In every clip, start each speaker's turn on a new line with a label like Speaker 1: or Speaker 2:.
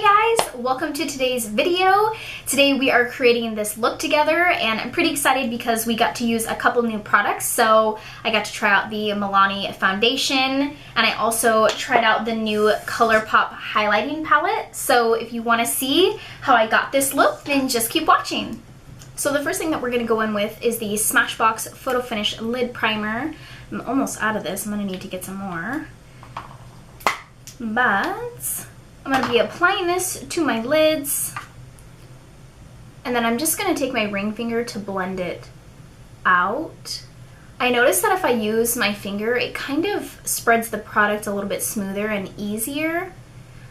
Speaker 1: Hi guys, welcome to today's video. Today we are creating this look together and I'm pretty excited because we got to use a couple new products. So I got to try out the Milani foundation and I also tried out the new ColourPop highlighting palette. So if you want to see how I got this look, then just keep watching. So the first thing that we're going to go in with is the Smashbox Photo Finish Lid Primer. I'm almost out of this, I'm going to need to get some more. But I'm going to be applying this to my lids, and then I'm just going to take my ring finger to blend it out. I noticed that if I use my finger, it kind of spreads the product a little bit smoother and easier,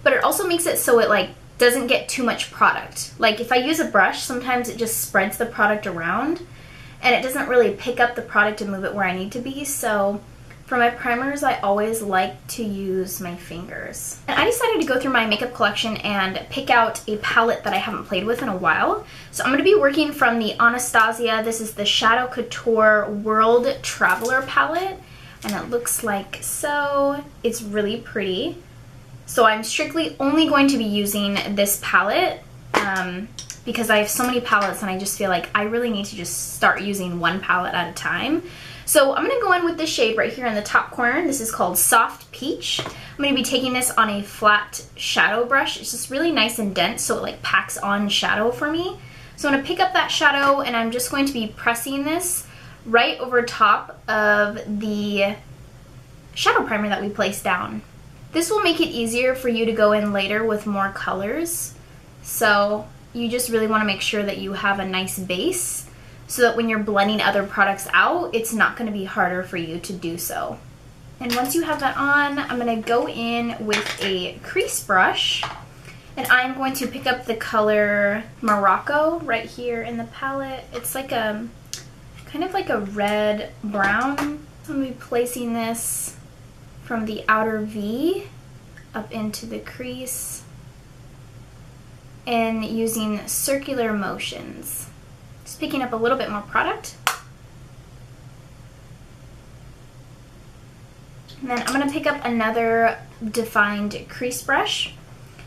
Speaker 1: but it also makes it so it doesn't get too much product. Like if I use a brush, sometimes it just spreads the product around and it doesn't really pick up the product and move it where I need to be. So for my primers, I always like to use my fingers. And I decided to go through my makeup collection and pick out a palette that I haven't played with in a while. So I'm going to be working from the Anastasia. This is the Shadow Couture World Traveler palette. And it looks like so. It's really pretty. So I'm strictly only going to be using this palette because I have so many palettes and I just feel like I really need to just start using one palette at a time. So I'm going to go in with this shade right here in the top corner. This is called Soft Peach. I'm going to be taking this on a flat shadow brush. It's just really nice and dense, so it packs on shadow for me. So I'm going to pick up that shadow and I'm just going to be pressing this right over top of the shadow primer that we placed down. This will make it easier for you to go in later with more colors. So you just really want to make sure that you have a nice base, so that when you're blending other products out, it's not going to be harder for you to do so. And once you have that on, I'm going to go in with a crease brush, and I'm going to pick up the color Morocco right here in the palette. It's like a kind of like a red brown. So I'm going to be placing this from the outer V up into the crease and using circular motions. Just picking up a little bit more product. And then I'm going to pick up another defined crease brush.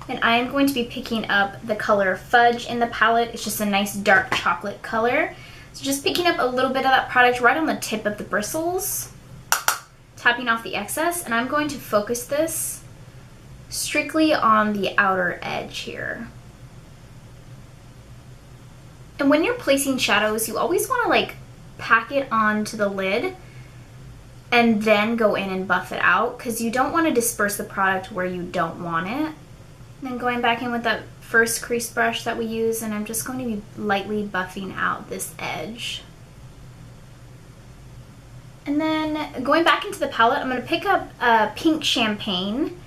Speaker 1: And I am going to be picking up the color Fudge in the palette. It's just a nice dark chocolate color. So just picking up a little bit of that product right on the tip of the bristles. Tapping off the excess. And I'm going to focus this strictly on the outer edge here. And when you're placing shadows, you always want to pack it onto the lid and then go in and buff it out, because you don't want to disperse the product where you don't want it. And then going back in with that first crease brush that we use, and I'm just going to be lightly buffing out this edge. And then going back into the palette, I'm going to pick up Pink Champagne.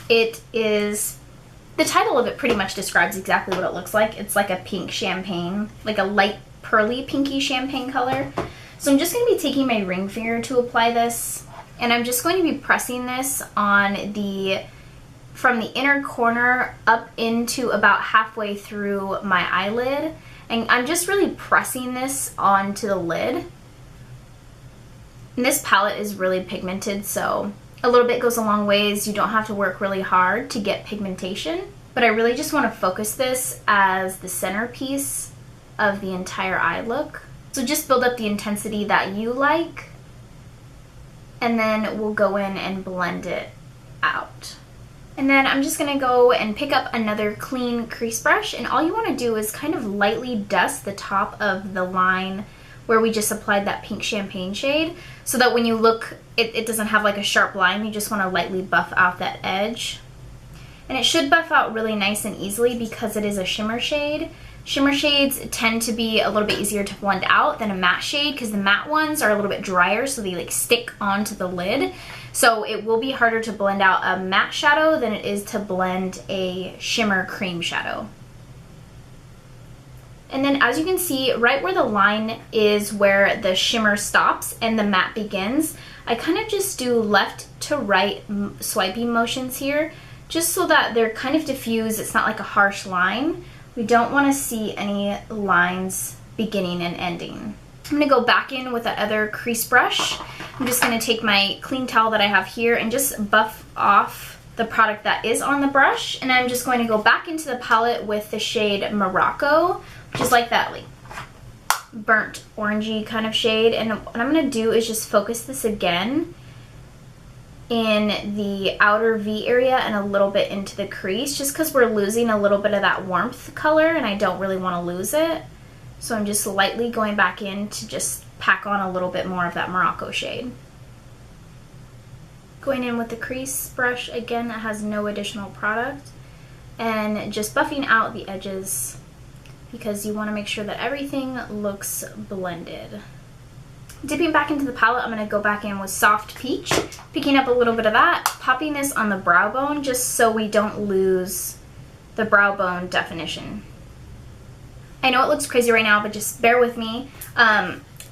Speaker 1: It is... The title of it pretty much describes exactly what it looks like. It's like a pink champagne, like a light pearly pinky champagne color. So I'm just going to be taking my ring finger to apply this, and I'm just going to be pressing this on from the inner corner up into about halfway through my eyelid. And I'm just really pressing this onto the lid. And this palette is really pigmented, so a little bit goes a long ways. You don't have to work really hard to get pigmentation, but I really just want to focus this as the centerpiece of the entire eye look. So just build up the intensity that you like, and then we'll go in and blend it out. And then I'm just going to go and pick up another clean crease brush, and all you want to do is kind of lightly dust the top of the line where we just applied that Pink Champagne shade, so that when you look, it doesn't have a sharp line. You just want to lightly buff out that edge. And it should buff out really nice and easily because it is a shimmer shade. Shimmer shades tend to be a little bit easier to blend out than a matte shade, because the matte ones are a little bit drier, so they stick onto the lid. So it will be harder to blend out a matte shadow than it is to blend a shimmer cream shadow. And then as you can see, right where the line is where the shimmer stops and the matte begins, I kind of just do left to right swiping motions here, just so that they're kind of diffused. It's not like a harsh line. We don't want to see any lines beginning and ending. I'm going to go back in with that other crease brush. I'm just going to take my clean towel that I have here and just buff off the product that is on the brush, and I'm just going to go back into the palette with the shade Morocco, which is like that like burnt orangey kind of shade. And what I'm going to do is just focus this again in the outer V area and a little bit into the crease, just because we're losing a little bit of that warmth color and I don't really want to lose it. So I'm just lightly going back in to just pack on a little bit more of that Morocco shade. Going in with the crease brush again that has no additional product, and just buffing out the edges because you want to make sure that everything looks blended. Dipping back into the palette, I'm going to go back in with Soft Peach, picking up a little bit of that, popping this on the brow bone just so we don't lose the brow bone definition. I know it looks crazy right now, but just bear with me.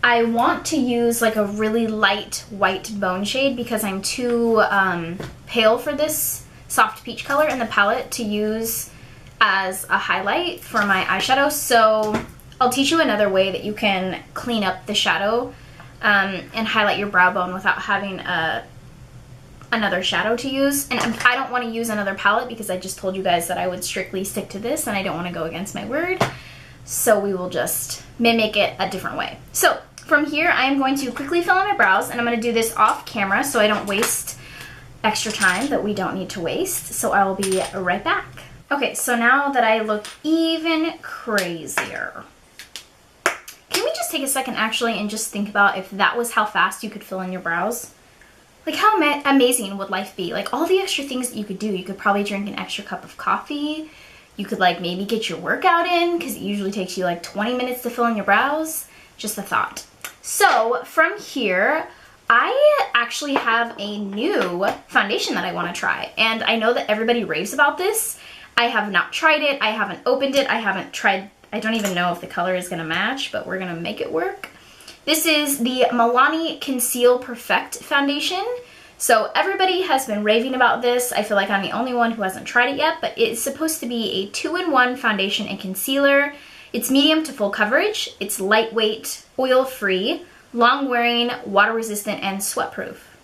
Speaker 1: I want to use like a really light white bone shade because I'm too pale for this Soft Peach color in the palette to use as a highlight for my eyeshadow. So I'll teach you another way that you can clean up the shadow and highlight your brow bone without having another shadow to use. And I don't want to use another palette because I just told you guys that I would strictly stick to this and I don't want to go against my word. So we will just mimic it a different way. So from here, I am going to quickly fill in my brows, and I'm going to do this off camera so I don't waste extra time that we don't need to waste. So I will be right back. Okay, so now that I look even crazier, can we just take a second actually and just think about if that was how fast you could fill in your brows? Like how amazing would life be? Like all the extra things that you could do. You could probably drink an extra cup of coffee. You could like maybe get your workout in because it usually takes you like 20 minutes to fill in your brows. Just a thought. So from here, I actually have a new foundation that I want to try. And I know that everybody raves about this. I have not tried it. I haven't opened it. I haven't tried. I don't even know if the color is going to match, but we're going to make it work. This is the Milani Conceal Perfect Foundation. So everybody has been raving about this. I feel like I'm the only one who hasn't tried it yet, but it's supposed to be a 2-in-1 foundation and concealer. It's medium to full coverage. It's lightweight, oil-free, long-wearing, water-resistant, and sweat-proof.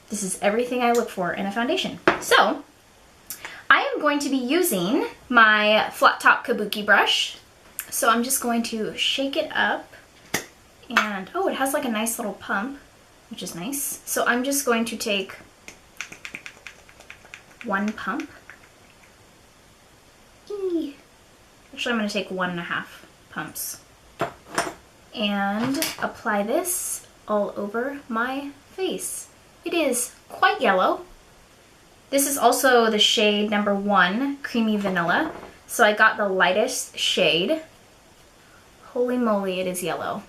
Speaker 1: This is everything I look for in a foundation. So I am going to be using my flat top kabuki brush. So I'm just going to shake it up. And oh, it has like a nice little pump, which is nice. So I'm just going to take one pump. Actually, I'm going to take 1.5 pumps and apply this all over my face. It is quite yellow. This is also the shade number 1, Creamy Vanilla. So I got the lightest shade. Holy moly, it is yellow.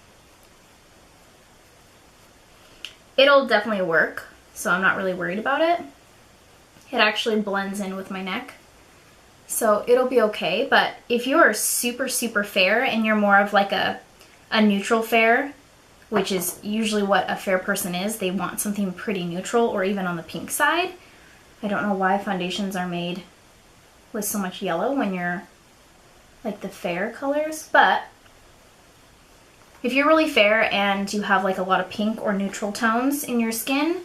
Speaker 1: It'll definitely work, so I'm not really worried about it. It actually blends in with my neck, so it'll be okay. But if you're super, super fair and you're more of like a neutral fair, which is usually what a fair person is, they want something pretty neutral or even on the pink side. I don't know why foundations are made with so much yellow when you're like the fair colors, but if you're really fair and you have like a lot of pink or neutral tones in your skin,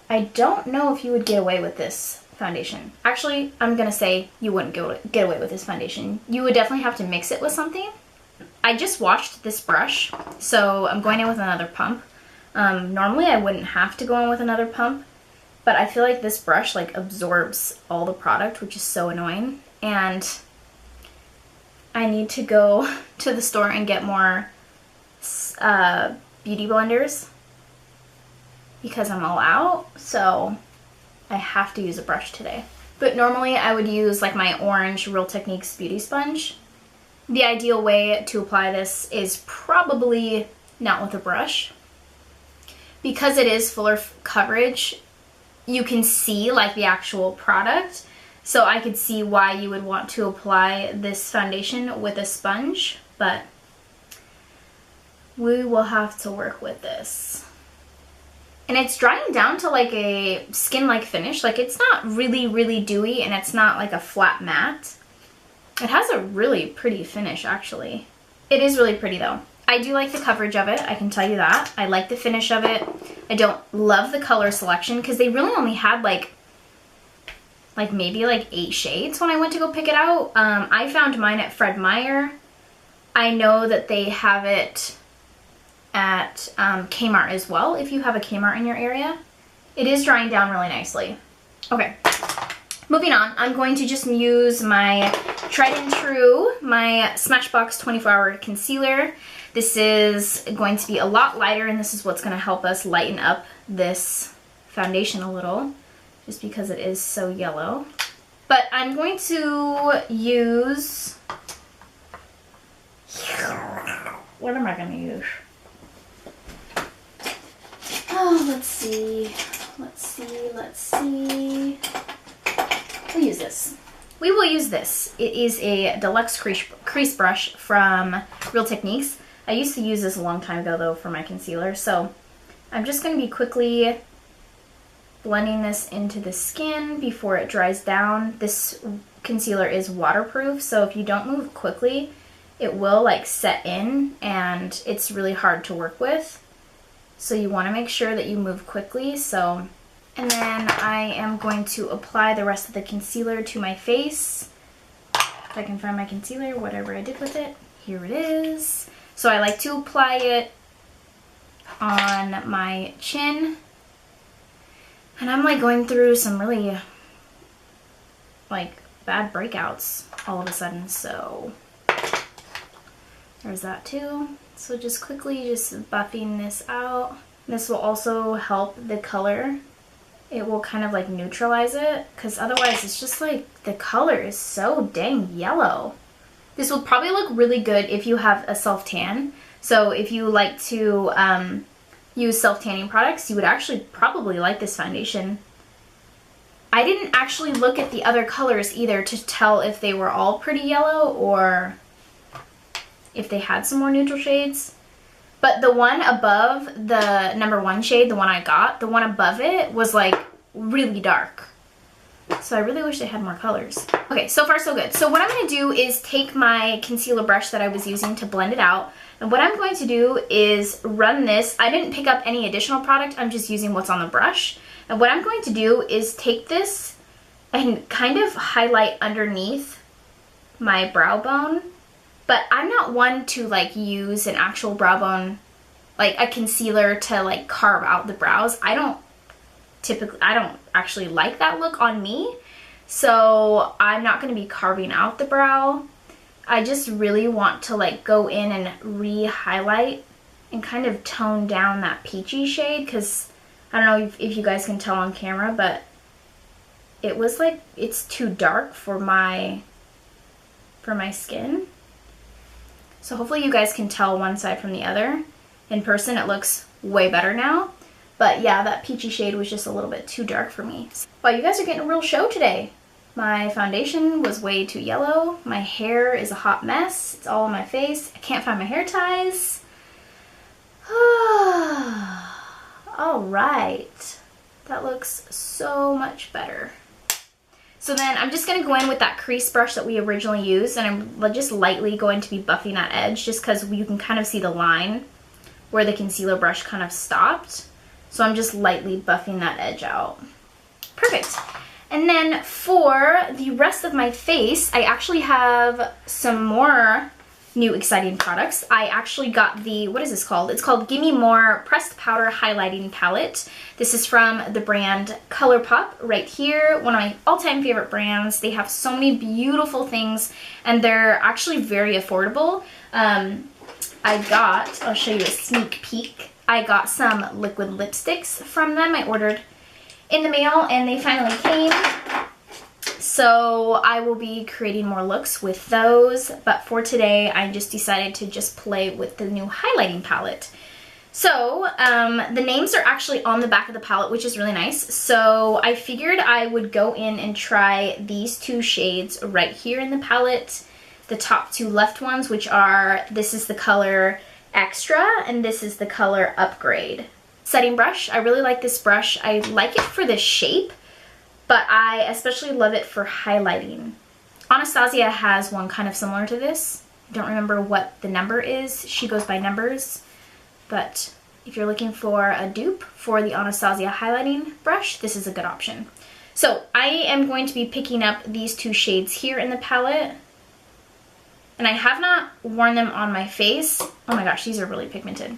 Speaker 1: I don't know if you would get away with this foundation. Actually, I'm gonna say you wouldn't get away with this foundation. You would definitely have to mix it with something. I just washed this brush, so I'm going in with another pump. Normally I wouldn't have to go in with another pump, but I feel like this brush like absorbs all the product, which is so annoying. And I need to go to the store and get more beauty blenders because I'm all out, so I have to use a brush today. But normally I would use like my orange Real Techniques beauty sponge. The ideal way to apply this is probably not with a brush. Because it is fuller coverage, you can see like the actual product, so I could see why you would want to apply this foundation with a sponge, but we will have to work with this. And it's drying down to like a skin-like finish. Like it's not really, really dewy and it's not like a flat matte. It has a really pretty finish actually. It is really pretty though. I do like the coverage of it, I can tell you that. I like the finish of it. I don't love the color selection because they really only had like like maybe like 8 shades when I went to go pick it out. I found mine at Fred Meyer. I know that they have it at Kmart as well, if you have a Kmart in your area. It is drying down really nicely. Okay, moving on, I'm going to just use my tried and true, my Smashbox 24-Hour Concealer. This is going to be a lot lighter, and this is what's going to help us lighten up this foundation a little, just because it is so yellow. But I'm going to use, what am I going to use? Oh, let's see. We'll use this. We will use this. It is a deluxe crease brush from Real Techniques. I used to use this a long time ago though for my concealer, so I'm just going to be quickly blending this into the skin before it dries down. This concealer is waterproof, so if you don't move quickly, it will like set in and it's really hard to work with. So you want to make sure that you move quickly. And then I am going to apply the rest of the concealer to my face. If I can find my concealer, whatever I did with it, here it is. So I like to apply it on my chin. And I'm like going through some really like bad breakouts all of a sudden, so there's that too. So just quickly just buffing this out. This will also help the color. It will kind of like neutralize it, because otherwise it's just like the color is so dang yellow. This will probably look really good if you have a self-tan. So if you like to use self-tanning products, you would actually probably like this foundation. I didn't actually look at the other colors either to tell if they were all pretty yellow or if they had some more neutral shades. But the one above the number 1 shade, the one I got, the one above it was like really dark. So I really wish they had more colors. Okay, so far so good. So what I'm going to do is take my concealer brush that I was using to blend it out. And what I'm going to do is run this. I didn't pick up any additional product. I'm just using what's on the brush. And what I'm going to do is take this and kind of highlight underneath my brow bone. But I'm not one to like use an actual brow bone, like a concealer to like carve out the brows. I don't actually like that look on me. So I'm not going to be carving out the brow. I just really want to like go in and re-highlight and kind of tone down that peachy shade, because I don't know if you guys can tell on camera, but it was like, it's too dark for my skin. So hopefully you guys can tell one side from the other. In person it looks way better now. But yeah, that peachy shade was just a little bit too dark for me. Wow, you guys are getting a real show today. My foundation was way too yellow. My hair is a hot mess. It's all on my face. I can't find my hair ties. All right. That looks so much better. So then I'm just going to go in with that crease brush that we originally used, and I'm just lightly going to be buffing that edge just because you can kind of see the line where the concealer brush kind of stopped. So I'm just lightly buffing that edge out. Perfect. And then for the rest of my face, I actually have some more new exciting products. I actually got the, what is this called? It's called Gimme More Pressed Powder Highlighting Palette. This is from the brand ColourPop right here, one of my all-time favorite brands. They have so many beautiful things and they're actually very affordable. I'll show you a sneak peek. I got some liquid lipsticks from them. I ordered in the mail and they finally came. So I will be creating more looks with those, but for today I just decided to just play with the new highlighting palette. So the names are actually on the back of the palette, which is really nice. So I figured I would go in and try these 2 shades right here in the palette. The top 2 left ones, which are, this is the color Extra and this is the color Upgrade. Setting brush, I really like this brush. I like it for the shape, but I especially love it for highlighting. Anastasia has one kind of similar to this. I don't remember what the number is. She goes by numbers. But if you're looking for a dupe for the Anastasia highlighting brush, this is a good option. So I am going to be picking up these two shades here in the palette. And I have not worn them on my face. Oh my gosh, these are really pigmented.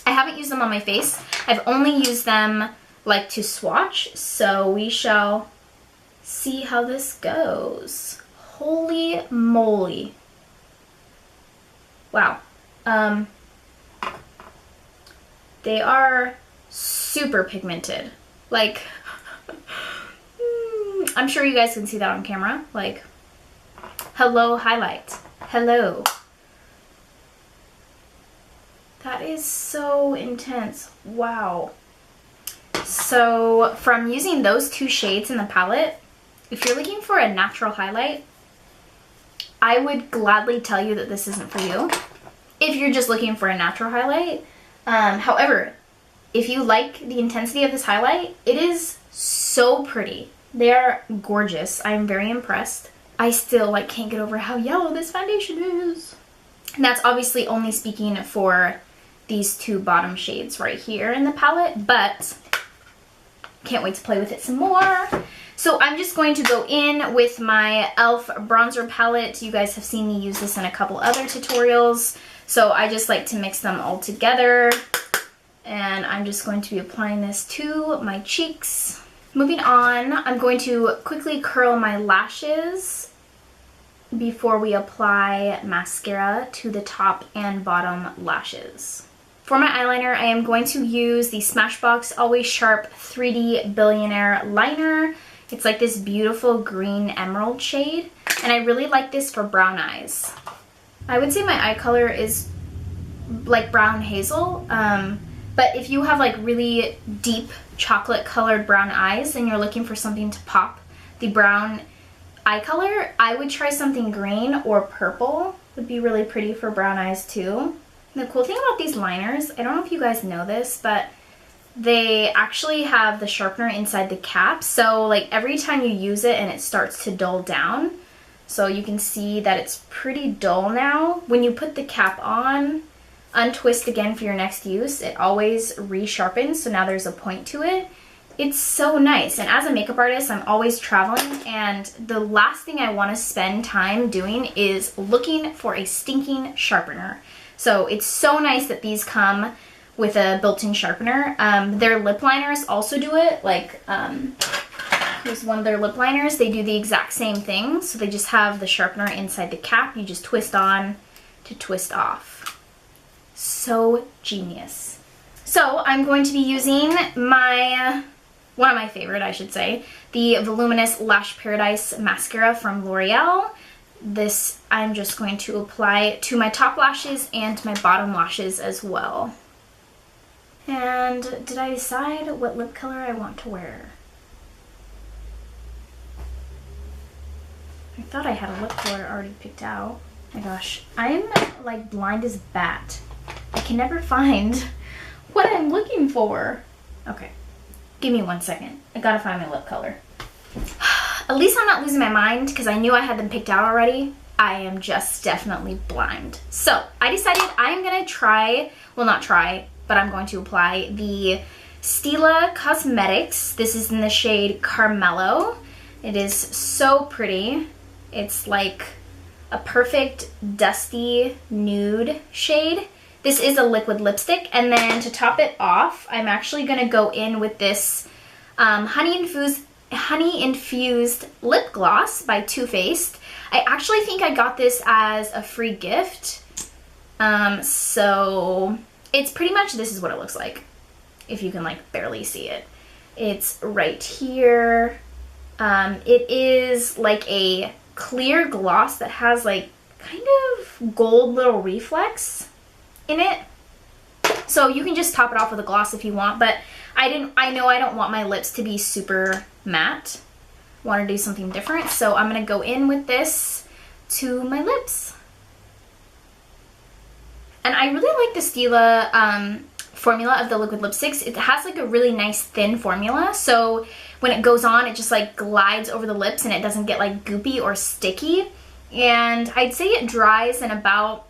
Speaker 1: I haven't used them on my face. I've only used them like to swatch. So we shall see how this goes. Holy moly. Wow. They are super pigmented. Like, I'm sure you guys can see that on camera. Like, hello highlight. Hello. That is so intense. Wow. So from using those two shades in the palette, if you're looking for a natural highlight, I would gladly tell you that this isn't for you. If you're just looking for a natural highlight. However, if you like the intensity of this highlight, it is so pretty. They are gorgeous. I'm very impressed. I still can't get over how yellow this foundation is. And that's obviously only speaking for these two bottom shades right here in the palette, but can't wait to play with it some more. So I'm just going to go in with my e.l.f. bronzer palette. You guys have seen me use this in a couple other tutorials. So I just like to mix them all together. And I'm just going to be applying this to my cheeks. Moving on, I'm going to quickly curl my lashes before we apply mascara to the top and bottom lashes. For my eyeliner, I am going to use the Smashbox Always Sharp 3D Billionaire Liner. It's like this beautiful green emerald shade, and I really like this for brown eyes. I would say my eye color is like brown hazel, but if you have like really deep chocolate colored brown eyes and you're looking for something to pop the brown eye color, I would try something green or purple. Would be really pretty for brown eyes too. And the cool thing about these liners, I don't know if you guys know this, but they actually have the sharpener inside the cap. So like every time you use it and it starts to dull down, so you can see that it's pretty dull now. When you put the cap on, untwist again for your next use, it always resharpens, so now there's a point to it. It's so nice. And as a makeup artist, I'm always traveling, and the last thing I want to spend time doing is looking for a stinking sharpener. So it's so nice that these come with a built-in sharpener. Their lip liners also do it. Like, here's one of their lip liners. They do the exact same thing. So they just have the sharpener inside the cap. You just twist on to twist off. So genius. So I'm going to be using my, one of my favorite, I should say, the Voluminous Lash Paradise Mascara from L'Oreal. This I'm just going to apply to my top lashes and my bottom lashes as well. And did I decide what lip color I want to wear? I thought I had a lip color already picked out. Oh my gosh, I'm like blind as a bat. I can never find what I'm looking for. Okay, give me 1 second. I gotta find my lip color. At least I'm not losing my mind because I knew I had them picked out already. I am just definitely blind. So I decided I am gonna try, well not try, but I'm going to apply the Stila Cosmetics. This is in the shade Carmelo. It is so pretty. It's like a perfect dusty nude shade. This is a liquid lipstick, and then to top it off, I'm actually gonna go in with this honey infused lip gloss by Too Faced. I actually think I got this as a free gift. So it's pretty much, this is what it looks like, if you can like barely see it. It's right here. It is like a clear gloss that has like kind of gold little reflex in it. So you can just top it off with a gloss if you want, but I know I don't want my lips to be super matte. I want to do something different, so I'm gonna go in with this to my lips. And I really like the Stila formula of the liquid lipsticks. It has like a really nice thin formula, so when it goes on, it just like glides over the lips and it doesn't get like goopy or sticky. And I'd say it dries in about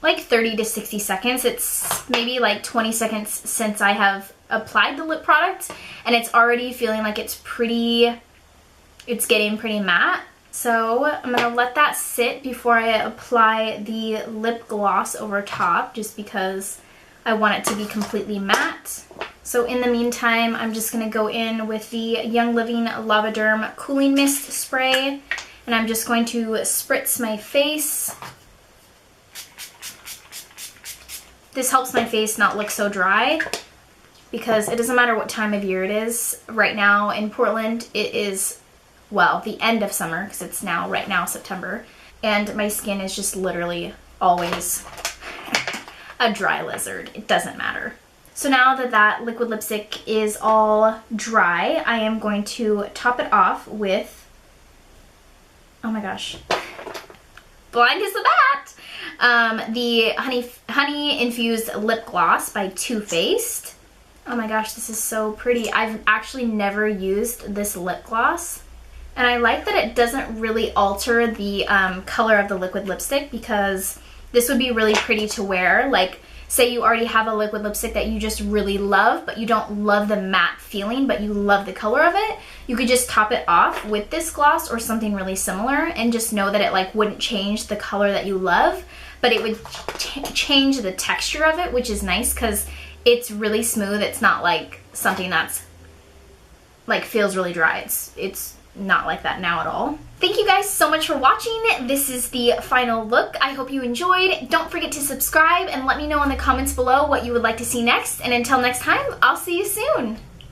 Speaker 1: like 30 to 60 seconds. It's maybe like 20 seconds since I have applied the lip product, and it's already feeling like it's getting pretty matte. So I'm gonna let that sit before I apply the lip gloss over top, just because I want it to be completely matte. So in the meantime, I'm just gonna go in with the Young Living Lavaderm Cooling Mist Spray, and I'm just going to spritz my face. This helps my face not look so dry, because it doesn't matter what time of year it is. Right now in Portland, it is, well, the end of summer, because it's now, right now, September, and my skin is just literally always a dry lizard. It doesn't matter. So now that that liquid lipstick is all dry, I am going to top it off with, oh my gosh, blind as a bat, the Honey Infused Lip Gloss by Too Faced. Oh my gosh, this is so pretty. I've actually never used this lip gloss. And I like that it doesn't really alter the color of the liquid lipstick, because this would be really pretty to wear. Like, say you already have a liquid lipstick that you just really love, but you don't love the matte feeling, but you love the color of it. You could just top it off with this gloss or something really similar, and just know that it like wouldn't change the color that you love, but it would change the texture of it, which is nice because it's really smooth. It's not like something that's like feels really dry. It's not like that now at all. Thank you guys so much for watching. This is the final look. I hope you enjoyed. Don't forget to subscribe and let me know in the comments below what you would like to see next. And until next time, I'll see you soon.